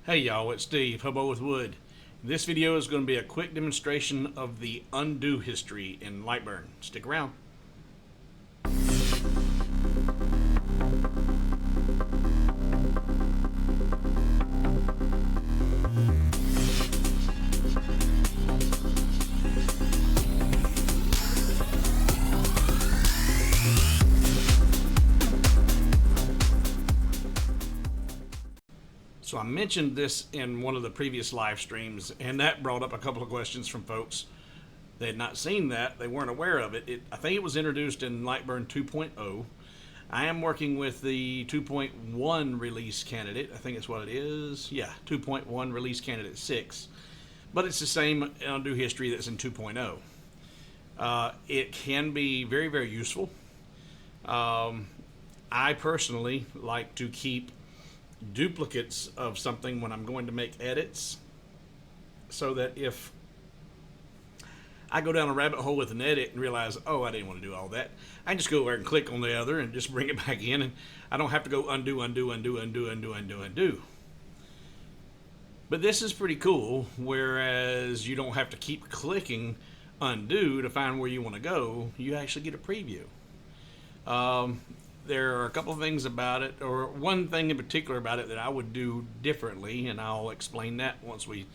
Hey y'all, it's Steve, Hobo with Wood. This video is going to be a quick demonstration of the undo history in LightBurn. Stick around. So I mentioned this in one of the previous live streams, and that brought up a couple of questions from folks. They had not seen that. They weren't aware of it. I think it was introduced in LightBurn 2.0. I am working with the 2.1 release candidate. I think it's what it is. Yeah, 2.1 release candidate 6. But it's the same undo history that's in 2.0. It can be very, very useful. I personally like to keep duplicates of something when I'm going to make edits, so that if I go down a rabbit hole with an edit and realize, oh, I didn't want to do all that, I can just go over and click on the other and just bring it back in, and I don't have to go undo. But this is pretty cool, whereas you don't have to keep clicking undo to find where you want to go. You actually get a preview. There are a couple of things about it, or one thing in particular about it that I would do differently, and I'll explain that once we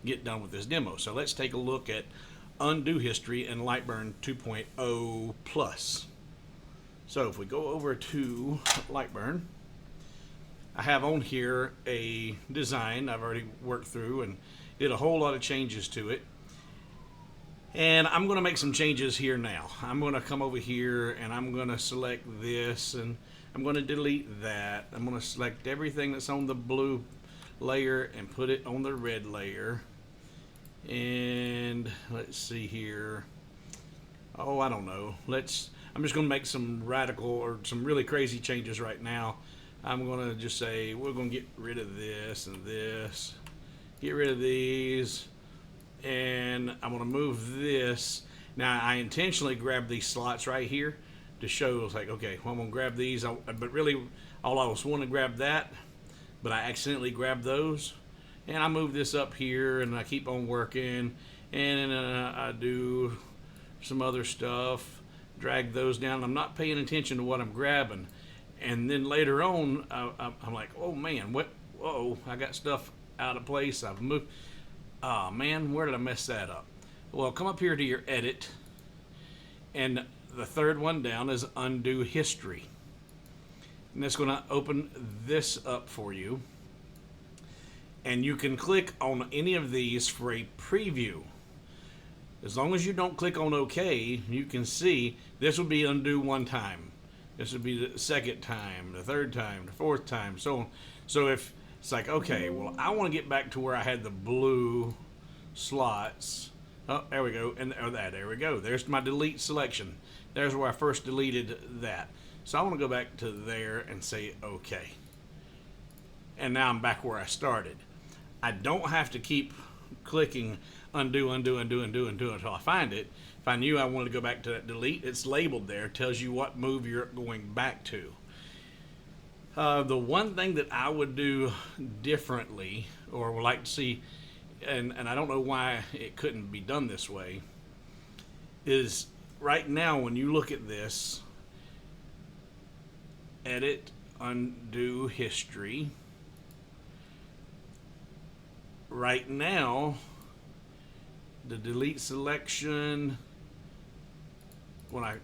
get done with this demo. So let's take a look at undo history in LightBurn 2.0 Plus. So if we go over to LightBurn, I have on here a design I've already worked through and did a whole lot of changes to it. And I'm going to make some changes here now. I'm going to come over here and I'm going to select this, and I'm going to delete that. I'm going to select everything that's on the blue layer and put it on the red layer. And let's see here. Oh, I don't know. I'm just going to make some radical or some really crazy changes right now. I'm going to just say we're going to get rid of this and this. Get rid of these. And I'm going to move this. Now I intentionally grabbed these slots right here to show, it's like, okay, well, I'm going to grab these, but really all I was wanting to grab that, but I accidentally grabbed those, and I move this up here and I keep on working, and I do some other stuff, drag those down. I'm not paying attention to what I'm grabbing, and then later on I'm like, oh man, what? Whoa, I got stuff out of place. I've moved. Oh man, where did I mess that up? Well, come up here to your edit, and the third one down is undo history. And that's going to open this up for you. And you can click on any of these for a preview. As long as you don't click on OK, you can see this will be undo one time. This would be the second time, the third time, the fourth time, so on. So if it's like, okay, well, I want to get back to where I had the blue slots. Oh, there we go. And there we go. There's my delete selection. There's where I first deleted that. So I want to go back to there and say okay. And now I'm back where I started. I don't have to keep clicking undo until I find it. If I knew I wanted to go back to that delete, it's labeled there. It tells you what move you're going back to. The one thing that I would do differently, or would like to see, and I don't know why it couldn't be done this way, is right now when you look at this, edit, undo history, right now, the delete selection, when I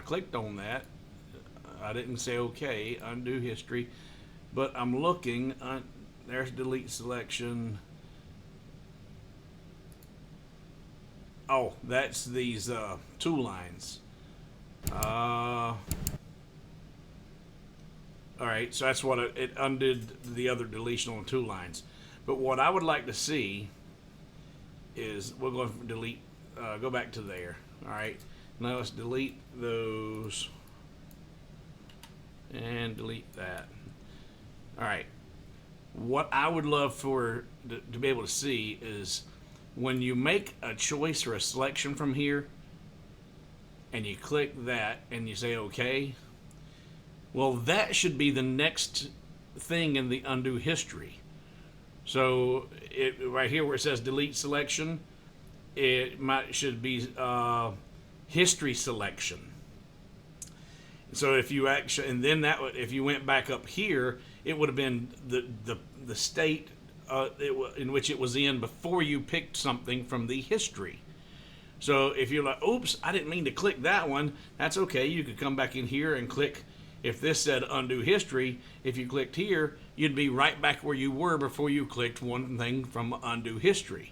clicked on that, I didn't say okay, undo history, but I'm looking, there's delete selection. Oh, that's these tool lines. Alright, so that's what it undid the other deletion on the tool lines. But what I would like to see is, we're going to delete, go back to there. Alright, now let's delete those. And delete that. Alright, what I would love to be able to see is when you make a choice or a selection from here and you click that and you say okay, well, that should be the next thing in the undo history. So right here where it says delete selection, should be history selection. So if you actually, and then if you went back up here, it would have been the state in which it was in before you picked something from the history. So if you're like, oops, I didn't mean to click that one, that's okay. You could come back in here and click. If this said undo history, if you clicked here, you'd be right back where you were before you clicked one thing from undo history.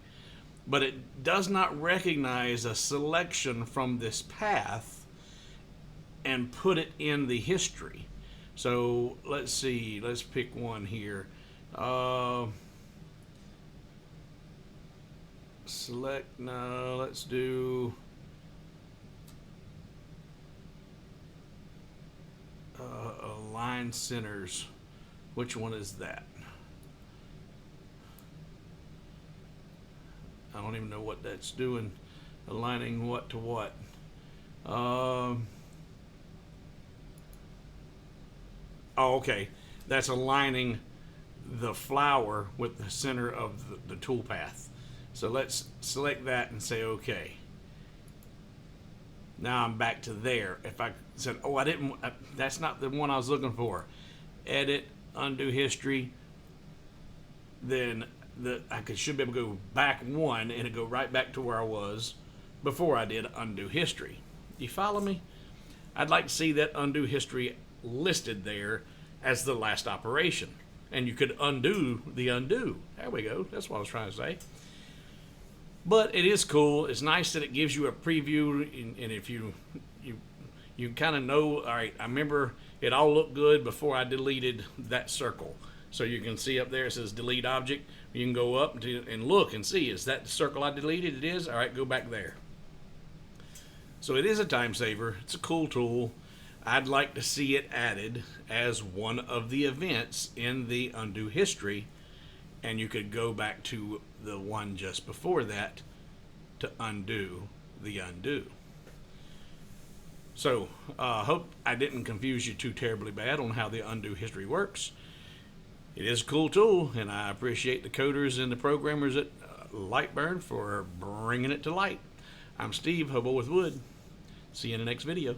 But it does not recognize a selection from this path and put it in the history. So let's see, let's pick one here. Select, no, let's do align centers. Which one is that? I don't even know what that's doing. Aligning what to what? Oh, okay. That's aligning the flower with the center of the toolpath. So let's select that and say OK. Now I'm back to there. If I said, oh, that's not the one I was looking for. Edit, undo history. Then should be able to go back one and it go right back to where I was before I did undo history. You follow me? I'd like to see that undo history listed there as the last operation. And you could undo the undo. There we go. That's what I was trying to say. But it is cool. It's nice that it gives you a preview, and if you kind of know, all right, I remember it all looked good before I deleted that circle. So you can see up there it says delete object. You can go up and look and see, is that the circle I deleted? It is? All right, go back there. So it is a time saver. It's a cool tool. I'd like to see it added as one of the events in the undo history, and you could go back to the one just before that to undo the undo. So hope I didn't confuse you too terribly bad on how the undo history works. It is a cool tool, and I appreciate the coders and the programmers at LightBurn for bringing it to light. I'm Steve, Hobo with Wood. See you in the next video.